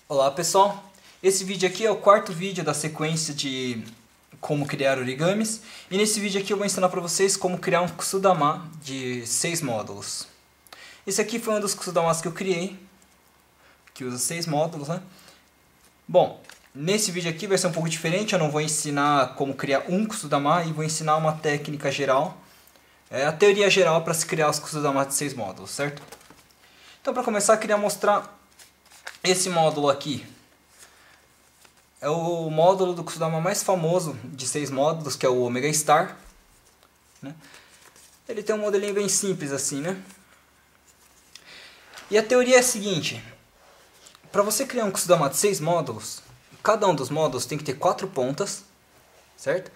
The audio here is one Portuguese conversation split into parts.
Olá pessoal, esse vídeo aqui é o quarto vídeo da sequência de como criar origamis e nesse vídeo aqui eu vou ensinar para vocês como criar um kusudama de 6 módulos. Esse aqui foi um dos kusudamas que eu criei, que usa 6 módulos, né? Bom, nesse vídeo aqui vai ser um pouco diferente, eu não vou ensinar como criar um kusudama e vou ensinar uma técnica geral, a teoria geral para se criar os kusudamas de 6 módulos, certo? Então para começar eu queria mostrar esse módulo aqui. É o módulo do kusudama mais famoso de 6 módulos, que é o Omega Star, né? Ele tem um modelinho bem simples assim, né? E a teoria é a seguinte: para você criar um kusudama de 6 módulos, cada um dos módulos tem que ter 4 pontas, certo?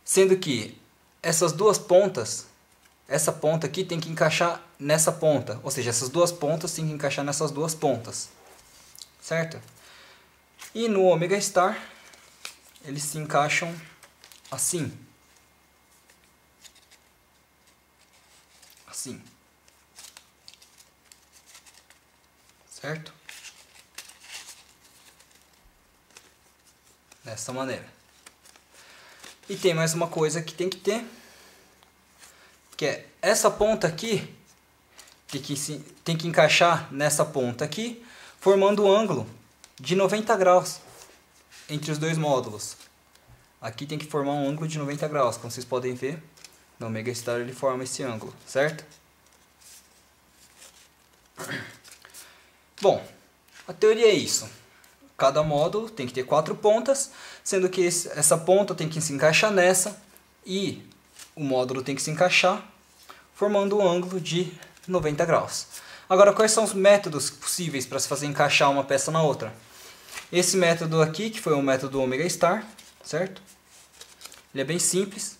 Sendo que essas duas pontas, essa ponta aqui tem que encaixar nessa ponta, ou seja, essas duas pontas tem que encaixar nessas duas pontas, certo? E no Omega Star eles se encaixam assim. Assim. Certo? Dessa maneira. E tem mais uma coisa que tem que ter, que é essa ponta aqui tem que encaixar nessa ponta aqui, formando um ângulo de 90 graus entre os dois módulos. Aqui tem que formar um ângulo de 90 graus, como vocês podem ver. No Omega Star ele forma esse ângulo, certo? Bom, a teoria é isso. Cada módulo tem que ter 4 pontas, sendo que essa ponta tem que se encaixar nessa e o módulo tem que se encaixar, formando um ângulo de 90 graus. Agora, quais são os métodos possíveis para se fazer encaixar uma peça na outra? Esse método aqui, que foi o método Omega Star, certo? Ele é bem simples.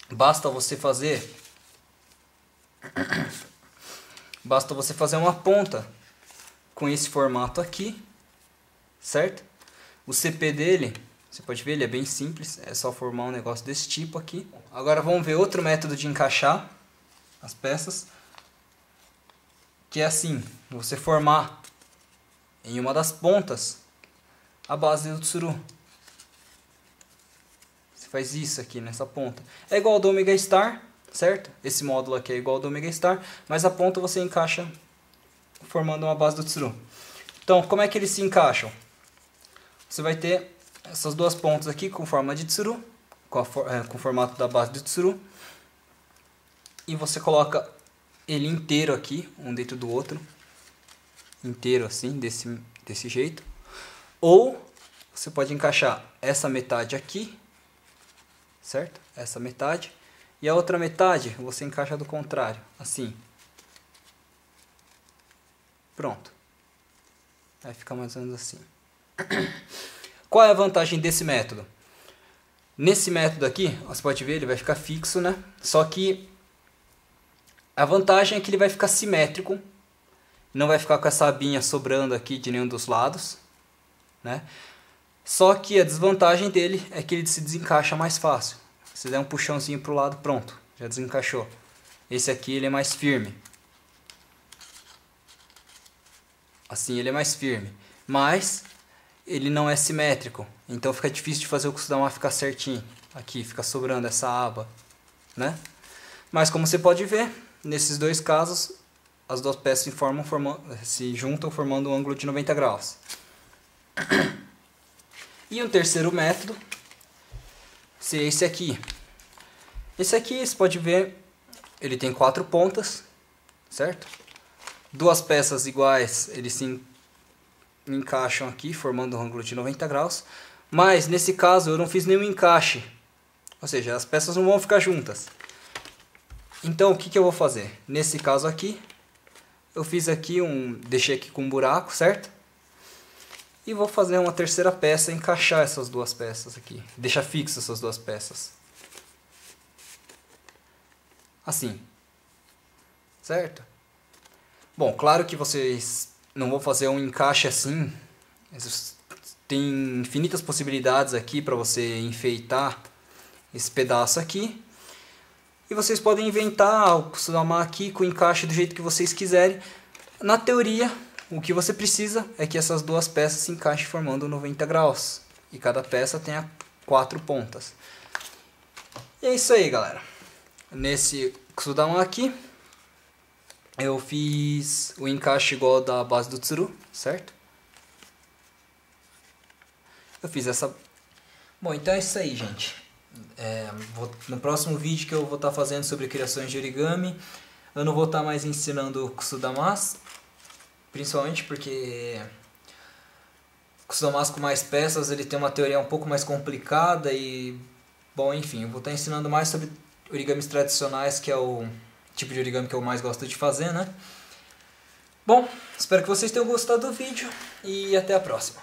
Basta você fazer uma ponta com esse formato aqui, certo? O CP dele, você pode ver, ele é bem simples, é só formar um negócio desse tipo aqui. Agora vamos ver outro método de encaixar as peças, que é assim: você formar em uma das pontas a base do tsuru. Você faz isso aqui nessa ponta. É igual ao do Omega Star, certo? Esse módulo aqui é igual ao do Omega Star, mas a ponta você encaixa formando uma base do tsuru. Então, como é que eles se encaixam? Você vai ter essas duas pontas aqui com forma de tsuru, com o formato da base do tsuru, e você coloca ele inteiro aqui, um dentro do outro, inteiro assim, desse jeito. Ou você pode encaixar essa metade aqui, certo? Essa metade. E a outra metade você encaixa do contrário, assim. Pronto. Vai ficar mais ou menos assim. Qual é a vantagem desse método? Nesse método aqui, você pode ver, ele vai ficar fixo, né? Só que a vantagem é que ele vai ficar simétrico. Não vai ficar com essa abinha sobrando aqui de nenhum dos lados, né? Só que a desvantagem dele é que ele se desencaixa mais fácil. Se der um puxãozinho para o lado, pronto, já desencaixou. Esse aqui ele é mais firme. Assim ele é mais firme, mas ele não é simétrico. Então fica difícil de fazer o kusudama ficar certinho. Aqui fica sobrando essa aba, né? Mas como você pode ver, nesses dois casos as duas peças se juntam formando um ângulo de 90 graus. E um terceiro método seria esse aqui. Esse aqui, você pode ver, ele tem 4 pontas, certo? Duas peças iguais, eles se encaixam aqui, formando um ângulo de 90 graus. Mas, nesse caso, eu não fiz nenhum encaixe. Ou seja, as peças não vão ficar juntas. Então, o que eu vou fazer? Nesse caso aqui, eu fiz aqui deixei aqui com um buraco, certo? E vou fazer uma terceira peça, encaixar essas duas peças aqui. Deixar fixas essas duas peças. Assim. Certo? Bom, claro que vocês não vão fazer um encaixe assim. Tem infinitas possibilidades aqui para você enfeitar esse pedaço aqui. E vocês podem inventar o kusudama aqui com o encaixe do jeito que vocês quiserem. Na teoria, O que você precisa é que essas duas peças se encaixem formando 90 graus. E cada peça tenha 4 pontas. E é isso aí, galera. Nesse kusudama aqui, eu fiz o encaixe igual da base do tsuru, certo? Eu fiz essa... Bom, então é isso aí, gente. No próximo vídeo que eu vou estar fazendo sobre criações de origami, eu não vou estar mais ensinando kusudamas, principalmente porque kusudamas com mais peças ele tem uma teoria um pouco mais complicada e, bom, enfim, eu vou estar ensinando mais sobre origamis tradicionais, que é o tipo de origami que eu mais gosto de fazer, né? Bom, espero que vocês tenham gostado do vídeo e até a próxima.